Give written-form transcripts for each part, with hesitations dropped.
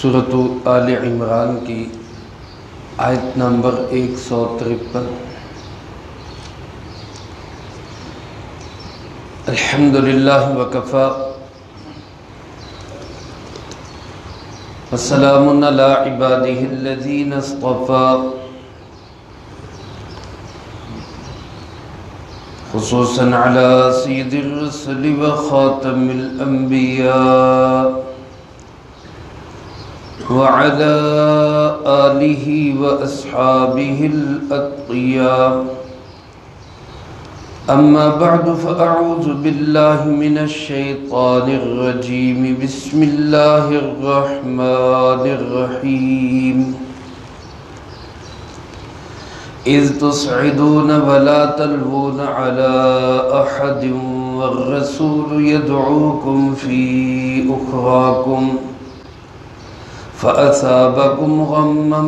سورۃ آل عمران کی آیت نمبر 153۔ الحمدللہ وکفی وسلام علی عبادہ الذین اصطفی، خصوصاً علی سید الرسل وخاتم الانبیاء وعلى آلہ واصحابہ الاتقیاء۔ اما بعد فاعوذ باللہ من الشیطان الرجیم، بسم اللہ الرحمن الرحیم۔ اذ تصعدون ولا تلوون على احد والرسول يدعوكم في اخراكم فأثابكم غما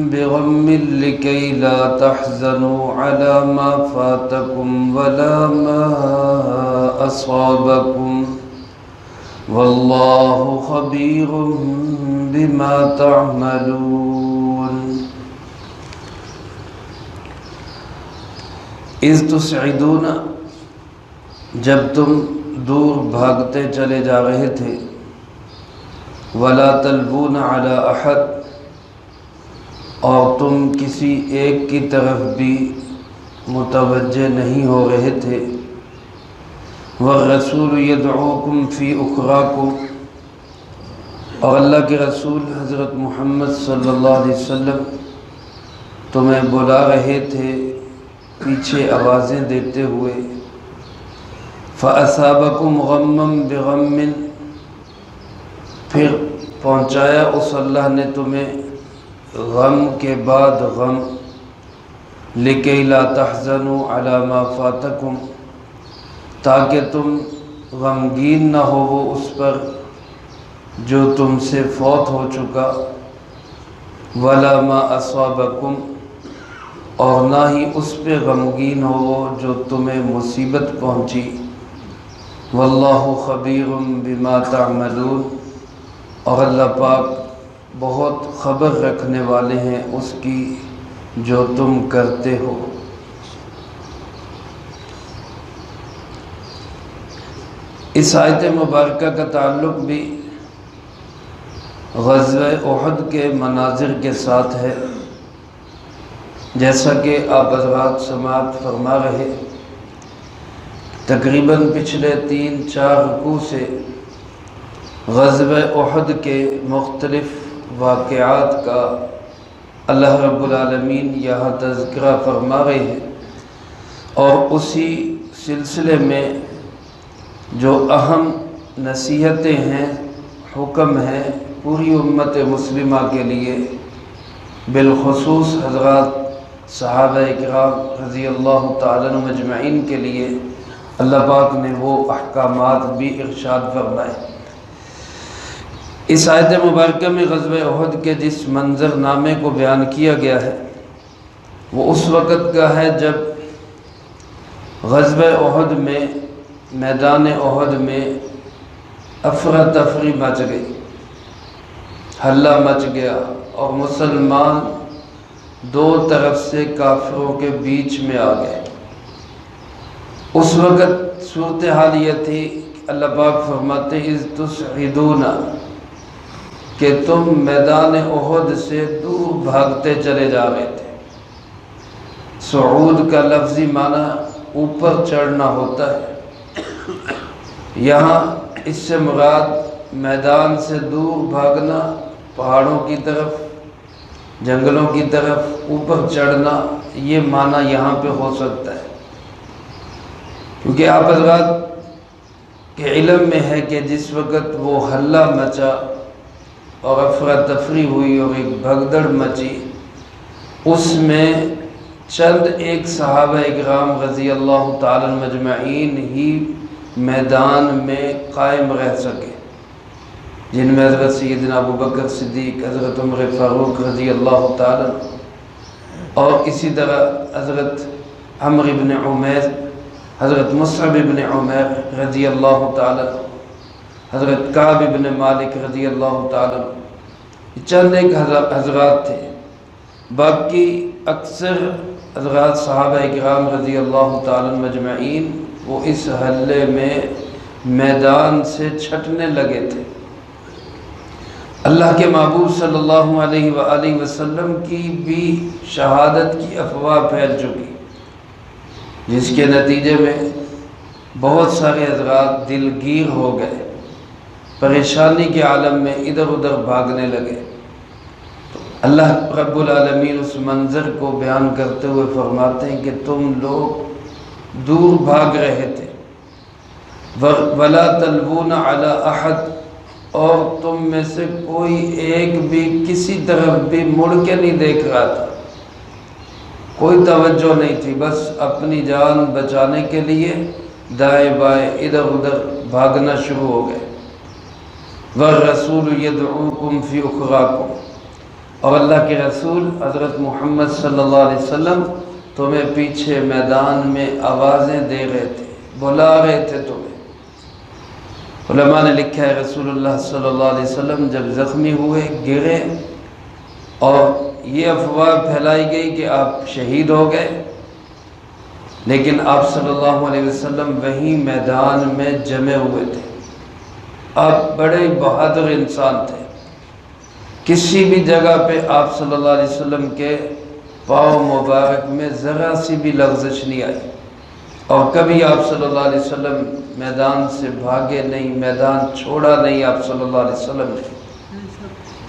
بغم لكي لا تحزنوا على ما فاتكم ولا ما أصابكم والله خبير بما تعملون۔ اذ تصعدون، جب تم دور بھاگتے چلے جا رہے تھے، وَلَا تَلْوُونَ عَلَىٰ أَحَدٍ، اور تم کسی ایک کی طرف بھی متوجہ نہیں ہو رہے تھے، وَالرَّسُولُ يَدْعُوكُمْ فِي أُخْرَاكُمْ، اور اللہ کے رسول حضرت محمد صلی اللہ علیہ وسلم تمہیں بلا رہے تھے پیچھے آوازیں دیتے ہوئے، فَأَصَابَكُمْ غَمًّا بِغَمٍّ، پھر پہنچایا اس اللہ نے تمہیں غم کے بعد غم، لِكَيْ لَا تَحْزَنُوا عَلَى مَا فَاتَكُمْ، تاکہ تم غمگین نہ ہو وہ اس پر جو تم سے فوت ہو چکا، وَلَا مَا أَصَابَكُمْ، اور نہ ہی اس پہ غمگین ہو وہ جو تمہیں مصیبت پہنچی، وَاللَّهُ خَبِيرٌ بِمَا تَعْمَلُونَ، اور اللہ پاک بہت خبر رکھنے والے ہیں اس کی جو تم کرتے ہو۔ اس آیت مبارکہ کا تعلق بھی غزوہ احد کے مناظر کے ساتھ ہے، جیسا کہ آپ حضرات سماعت فرما رہے، تقریباً پچھلے 3-4 رکوع سے غزوہ احد کے مختلف واقعات کا اللہ رب العالمین یہاں تذکرہ فرما رہے ہیں، اور اسی سلسلے میں جو اہم نصیحتیں ہیں، حکم ہیں پوری امت مسلمہ کے لیے، بالخصوص حضرات صحابہ اکرام رضی اللہ تعالیٰ عنہم اجمعین کے لیے اللہ پاک نے وہ احکامات بھی ارشاد فرمائے۔ اس آیت مبارکہ میں غزوہ احد کے جس منظر نامے کو بیان کیا گیا ہے وہ اس وقت کا ہے جب غزوہ احد میں، میدان احد میں افراتفری مچ گئی، ہلہ مچ گیا، اور مسلمان دو طرف سے کافروں کے بیچ میں آ گئے۔ اس وقت صورتحال یہ تھی کہ اللہ پاک فرماتے اذ تصعدون، کہ تم میدان احد سے دور بھاگتے چلے جا رہے تھے۔ صعود کا لفظی معنی اوپر چڑھنا ہوتا ہے، یہاں اس سے مراد میدان سے دور بھاگنا، پہاڑوں کی طرف، جنگلوں کی طرف اوپر چڑھنا، یہ معنی یہاں پہ ہو سکتا ہے، کیونکہ آپ حضرات کے علم میں ہے کہ جس وقت وہ ہلہ مچا اور افراتفری ہوئی اور ایک بھگدڑ مچی، اس میں چند ایک صحابہ اکرام رضی اللہ تعالیٰ عنہم اجمعین ہی میدان میں قائم رہ سکے، جن میں حضرت سیدنا ابوبکر صدیق، حضرت عمر فاروق رضی اللہ تعالیٰ عنہ، اور اسی طرح حضرت عمرو بن عمیر، حضرت مصعب بن عمیر رضی اللہ تعالیٰ عنہ، حضرت کعب بن مالک رضی اللہ تعالیٰ عنہ، چند ایک حضرات تھے، باقی اکثر حضرات صحابہ اکرام رضی اللہ تعالیٰ مجمعین وہ اس حلے میں میدان سے چھٹنے لگے تھے۔ اللہ کے محبوب صلی اللہ علیہ وآلہ وسلم کی بھی شہادت کی افواہ پھیل چکی، جس کے نتیجے میں بہت سارے حضرات دلگیر ہو گئے، پریشانی کے عالم میں ادھر ادھر بھاگنے لگے۔ تو اللہ رب العالمین اس منظر کو بیان کرتے ہوئے فرماتے ہیں کہ تم لوگ دور بھاگ رہے تھے، وَلَا تَلْوُونَ عَلَىٰ أَحَدٍ، اور تم میں سے کوئی ایک بھی کسی طرف بھی مڑ کے نہیں دیکھ رہا تھا، کوئی توجہ نہیں تھی، بس اپنی جان بچانے کے لیے دائیں بائیں ادھر ادھر بھاگنا شروع ہو گئے۔ وَالرَّسُولُ يَدْعُوكُمْ فِي أُخْرَاكُمْ، اور اللہ کے رسول حضرت محمد صلی اللہ علیہ وسلم تمہیں پیچھے میدان میں آوازیں دے رہے تھے، بلا رہے تھے تمہیں۔ علماء نے لکھا ہے رسول اللہ صلی اللہ علیہ وسلم جب زخمی ہوئے، گرے، اور یہ افواہ پھیلائی گئی کہ آپ شہید ہو گئے، لیکن آپ صلی اللہ علیہ وسلم وہیں میدان میں جمے ہوئے تھے۔ آپ بڑے بہادر انسان تھے، کسی بھی جگہ پہ آپ صلی اللہ علیہ وسلم کے پاؤں مبارک میں ذرا سی بھی لغزش نہیں آئی، اور کبھی آپ صلی اللہ علیہ وسلم میدان سے بھاگے نہیں، میدان چھوڑا نہیں آپ صلی اللہ علیہ وسلم نے۔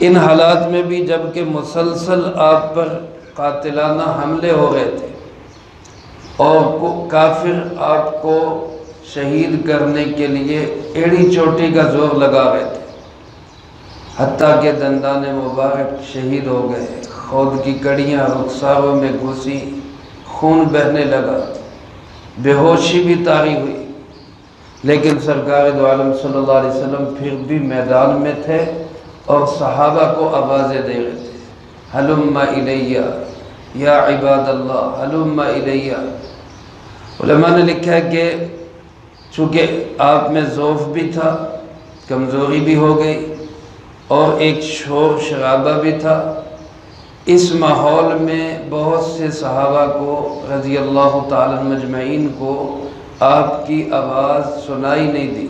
ان حالات میں بھی جبکہ مسلسل آپ پر قاتلانہ حملے ہو رہے تھے اور کافر آپ کو شہید کرنے کے لیے ایڑی چوٹی کا زور لگا رہے تھے، حتیٰ کہ دندان مبارک شہید ہو گئے، خود کی کڑیاں رخساروں میں گھسی، خون بہنے لگا، بے ہوشی بھی طاری ہوئی، لیکن سرکار دو عالم صلی اللہ علیہ وسلم پھر بھی میدان میں تھے اور صحابہ کو آوازیں دے رہے تھے، ہلم الیہ یا عباد اللہ ہلم الیہ۔ علماء نے لکھا ہے کہ چونکہ آپ میں ضعف بھی تھا، کمزوری بھی ہو گئی، اور ایک شور شرابہ بھی تھا، اس ماحول میں بہت سے صحابہ کو رضی اللہ تعالیٰ مجمعین کو آپ کی آواز سنائی نہیں دی،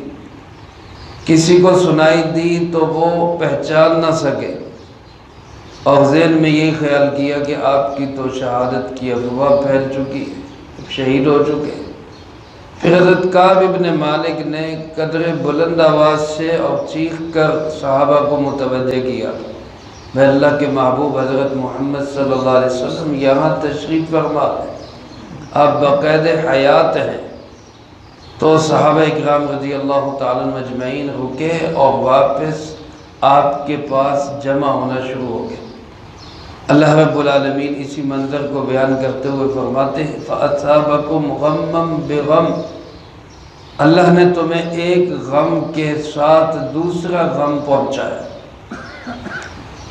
کسی کو سنائی دی تو وہ پہچان نہ سکے، اور ذہن میں یہ خیال کیا کہ آپ کی تو شہادت کی افواہ پھیل چکی، شہید ہو چکے۔ پھر حضرت کعب ابن مالک نے قدر بلند آواز سے اور چیخ کر صحابہ کو متوجہ کیا، میں اللہ کے محبوب حضرت محمد صلی اللہ علیہ وسلم یہاں تشریف فرما ہے، آپ باقاعدہ حیات ہیں۔ تو صحابہ اکرام رضی اللہ تعالیٰ مجمعین رکے اور واپس آپ کے پاس جمع ہونا شروع ہو گئے۔ اللہ رب العالمین اسی منظر کو بیان کرتے ہوئے فرماتے ہیں فَأَصَابَكُمْ غَمًّا بِغَمٍّ، اللہ نے تمہیں ایک غم کے ساتھ دوسرا غم پہنچایا۔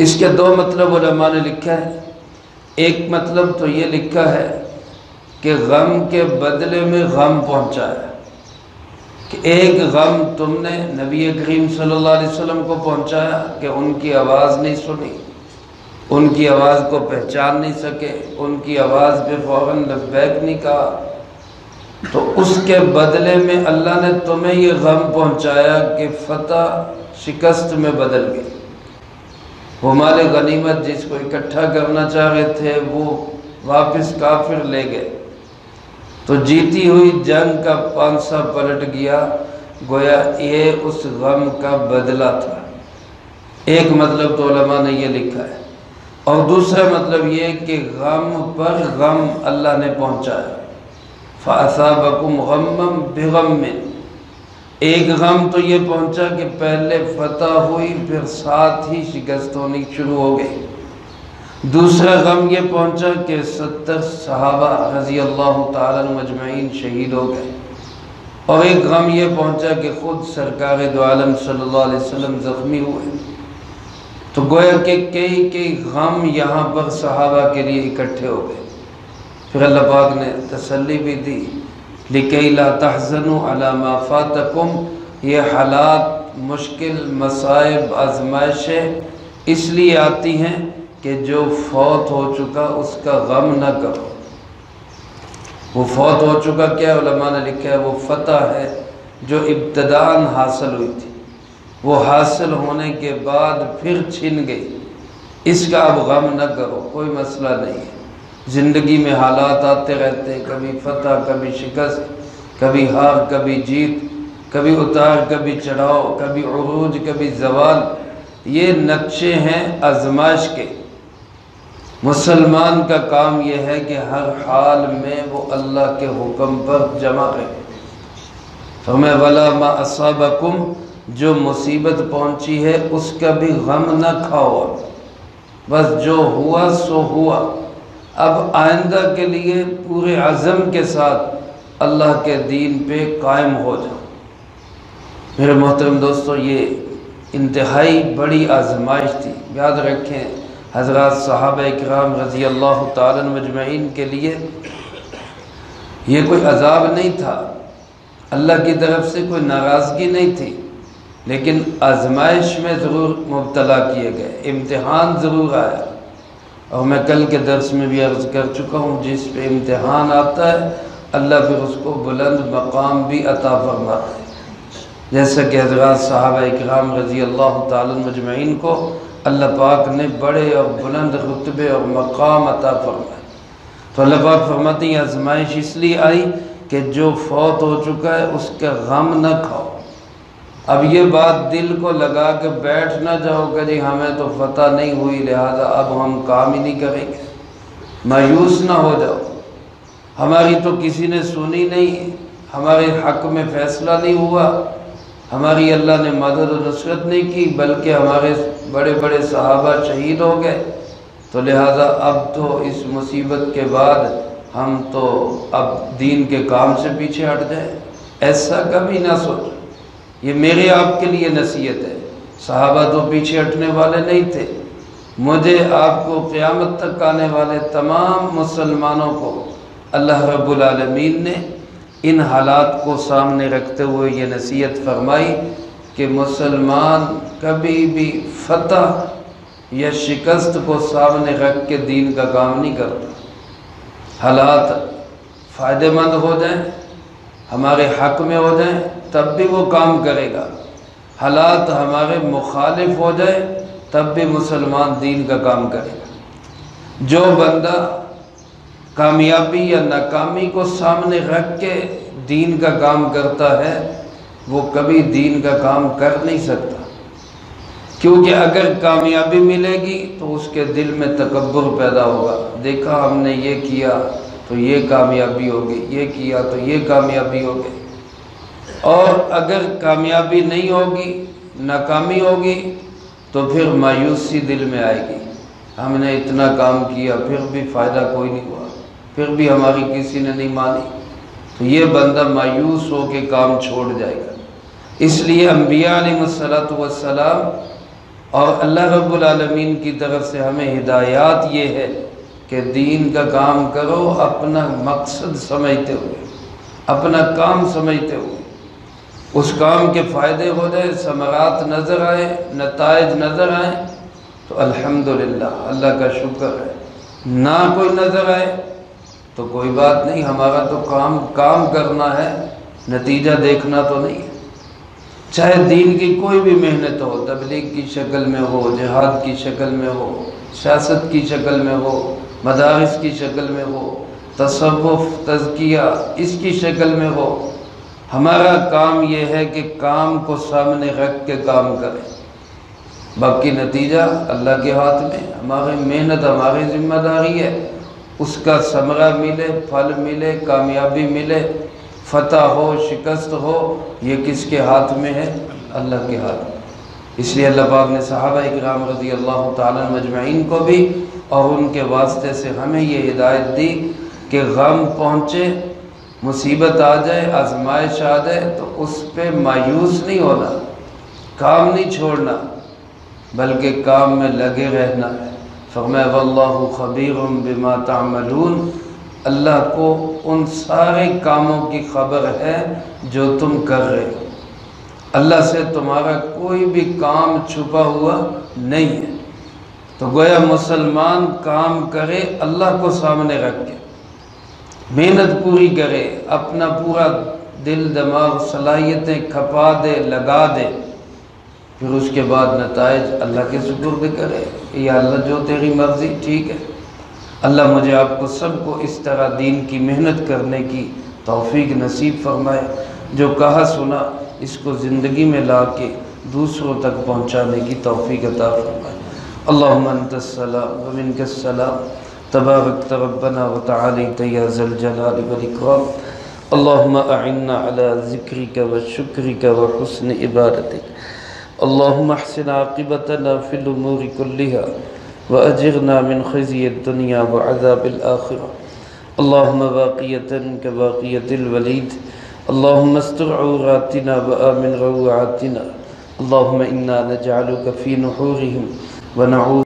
اس کے دو مطلب علماء نے لکھا ہے، ایک مطلب تو یہ لکھا ہے کہ غم کے بدلے میں غم پہنچایا، کہ ایک غم تم نے نبی کریم صلی اللہ علیہ وسلم کو پہنچایا کہ ان کی آواز نہیں سنی، ان کی آواز کو پہچان نہیں سکے، ان کی آواز پہ فوراً لبیک نہیں کہا، تو اس کے بدلے میں اللہ نے تمہیں یہ غم پہنچایا کہ فتح شکست میں بدل گئی۔ وہ مال غنیمت جس کو اکٹھا کرنا چاہ رہے تھے وہ واپس کافر لے گئے، تو جیتی ہوئی جنگ کا پانسا پلٹ گیا، گویا یہ اس غم کا بدلہ تھا۔ ایک مطلب تو علماء نے یہ لکھا ہے، اور دوسرا مطلب یہ کہ غم پر غم اللہ نے پہنچایا، فَأَصَابَكُمْ غَمًّا بِغَمٍّ، ایک غم تو یہ پہنچا کہ پہلے فتح ہوئی پھر ساتھ ہی شکست ہونی شروع ہو گئی، دوسرا غم یہ پہنچا کہ 70 صحابہ رضی اللہ تعالیٰ مجمعین شہید ہو گئے، اور ایک غم یہ پہنچا کہ خود سرکار دو عالم صلی اللہ علیہ وسلم زخمی ہوئے۔ تو گویا کہ کئی غم یہاں پر صحابہ کے لیے اکٹھے ہو گئے۔ پھر اللہ پاک نے تسلی بھی دی، لِكَيْ لَا تَحْزَنُوا عَلَى مَا فَاتَكُمْ، یہ حالات، مشکل، مصائب، آزمائشیں اس لیے آتی ہیں کہ جو فوت ہو چکا اس کا غم نہ کرو۔ وہ فوت ہو چکا کیا علماء نے لکھا ہے، وہ فتح ہے جو ابتداءً حاصل ہوئی تھی، وہ حاصل ہونے کے بعد پھر چھن گئی، اس کا اب غم نہ کرو، کوئی مسئلہ نہیں ہے۔ زندگی میں حالات آتے رہتے ہیں، کبھی فتح، کبھی شکست، کبھی ہار، کبھی جیت، کبھی اتار، کبھی چڑھاؤ، کبھی عروج، کبھی زوال۔ یہ نقشے ہیں آزمائش کے۔ مسلمان کا کام یہ ہے کہ ہر حال میں وہ اللہ کے حکم پر جمع رہے۔ فرمایا وَلَا مَا أَصَابَكُمْ، جو مصیبت پہنچی ہے اس کا بھی غم نہ کھاؤ، بس جو ہوا سو ہوا۔ اب آئندہ کے لیے پورے عزم کے ساتھ اللہ کے دین پہ قائم ہو جاؤ۔ میرے محترم دوستو، یہ انتہائی بڑی آزمائش تھی۔ یاد رکھیں حضرات صحابہ اکرام رضی اللہ تعالیٰ مجمعین کے لیے یہ کوئی عذاب نہیں تھا، اللہ کی طرف سے کوئی ناراضگی نہیں تھی، لیکن آزمائش میں ضرور مبتلا کیے گئے، امتحان ضرور آیا۔ اور میں کل کے درس میں بھی عرض کر چکا ہوں، جس پہ امتحان آتا ہے اللہ پھر اس کو بلند مقام بھی عطا فرماتا ہے، جیسا کہ حضرات صحابہ اکرام رضی اللہ تعالیٰ مجمعین کو اللہ پاک نے بڑے اور بلند رتبے اور مقام عطا فرمائے۔ تو اللہ پاک فرماتے ہیں آزمائش اس لیے آئی کہ جو فوت ہو چکا ہے اس کا غم نہ کھاؤ۔ اب یہ بات دل کو لگا کے بیٹھ نہ جاؤ کہ جی ہمیں تو فتح نہیں ہوئی لہذا اب ہم کام ہی نہیں کریں گے، مایوس نہ ہو جاؤ، ہماری تو کسی نے سنی نہیں، ہمارے حق میں فیصلہ نہیں ہوا، ہماری اللہ نے مدد و نصرت نہیں کی، بلکہ ہمارے بڑے بڑے صحابہ شہید ہو گئے، تو لہذا اب تو اس مصیبت کے بعد ہم تو اب دین کے کام سے پیچھے ہٹ جائیں۔ ایسا کبھی نہ سوچو، یہ میرے آپ کے لیے نصیحت ہے۔ صحابہ تو پیچھے ہٹنے والے نہیں تھے، مجھے آپ کو قیامت تک آنے والے تمام مسلمانوں کو اللہ رب العالمین نے ان حالات کو سامنے رکھتے ہوئے یہ نصیحت فرمائی کہ مسلمان کبھی بھی فتح یا شکست کو سامنے رکھ کے دین کا کام نہیں کرتا۔ حالات فائدہ مند ہو جائیں، ہمارے حق میں ہو جائیں تب بھی وہ کام کرے گا، حالات ہمارے مخالف ہو جائیں تب بھی مسلمان دین کا کام کرے گا۔ جو بندہ کامیابی یا ناکامی کو سامنے رکھ کے دین کا کام کرتا ہے وہ کبھی دین کا کام کر نہیں سکتا، کیونکہ اگر کامیابی ملے گی تو اس کے دل میں تکبر پیدا ہوگا، دیکھا ہم نے یہ کیا تو یہ کامیابی ہوگی، یہ کیا تو یہ کامیابی ہوگی۔ اور اگر کامیابی نہیں ہوگی، ناکامی ہوگی تو پھر مایوسی دل میں آئے گی، ہم نے اتنا کام کیا پھر بھی فائدہ کوئی نہیں ہوا، پھر بھی ہماری کسی نے نہیں مانی، تو یہ بندہ مایوس ہو کے کام چھوڑ جائے گا۔ اس لیے انبیاء علیہ السلام اور اللہ رب العالمین کی طرف سے ہمیں ہدایات یہ ہے کہ دین کا کام کرو اپنا مقصد سمجھتے ہوئے، اپنا کام سمجھتے ہوئے، اس کام کے فائدے ہو جائے، ثمرات نظر آئے، نتائج نظر آئیں تو الحمدللہ اللہ کا شکر ہے، نہ کوئی نظر آئے تو کوئی بات نہیں، ہمارا تو کام کرنا ہے، نتیجہ دیکھنا تو نہیں ہے۔ چاہے دین کی کوئی بھی محنت ہو، تبلیغ کی شکل میں ہو، جہاد کی شکل میں ہو، سیاست کی شکل میں ہو، مدارس کی شکل میں ہو، تصوف، تزکیہ اس کی شکل میں ہو، ہمارا کام یہ ہے کہ کام کو سامنے رکھ کے کام کریں، باقی نتیجہ اللہ کے ہاتھ میں، ہماری محنت ہماری ذمہ داری ہے، اس کا ثمرہ ملے، پھل ملے، کامیابی ملے، فتح ہو، شکست ہو، یہ کس کے ہاتھ میں ہے؟ اللہ کے ہاتھ میں۔ اس لیے اللہ پاک نے صحابہ اکرام رضی اللہ تعالیٰ مجمعین کو بھی اور ان کے واسطے سے ہمیں یہ ہدایت دی کہ غم پہنچے، مصیبت آ جائے، آزمائش آ جائے تو اس پہ مایوس نہیں ہونا، کام نہیں چھوڑنا، بلکہ کام میں لگے رہنا ہے۔ فرمایا واللہ خبیر بما تعملون، اللہ کو ان سارے کاموں کی خبر ہے جو تم کر رہے ہو، اللہ سے تمہارا کوئی بھی کام چھپا ہوا نہیں ہے۔ تو گویا مسلمان کام کرے اللہ کو سامنے رکھ کے، محنت پوری کرے، اپنا پورا دل دماغ صلاحیتیں کھپا دے، لگا دے، پھر اس کے بعد نتائج اللہ کے سپرد کرے، یا اللہ جو تیری مرضی ٹھیک ہے۔ اللہ مجھے آپ کو سب کو اس طرح دین کی محنت کرنے کی توفیق نصیب فرمائے، جو کہا سنا اس کو زندگی میں لا کے دوسروں تک پہنچانے کی توفیق عطا فرمائے۔ اللہم انت السلام ومنک السلام، تبارکت ربنا وتعالیت یا ذا الجلال والاکرام۔ اللہم اعنا علی ذکرک وشکرک وحسن عبادتک۔ اللہم احسن عاقبتنا فی الامور کلہا وأجرنا من خزي الدنيا وعذاب الآخرة۔ اللهم باقية كباقية الوليد، اللهم استر عوراتنا وآمن روعاتنا، اللهم إنا نجعلك في نحورهم ونعوذ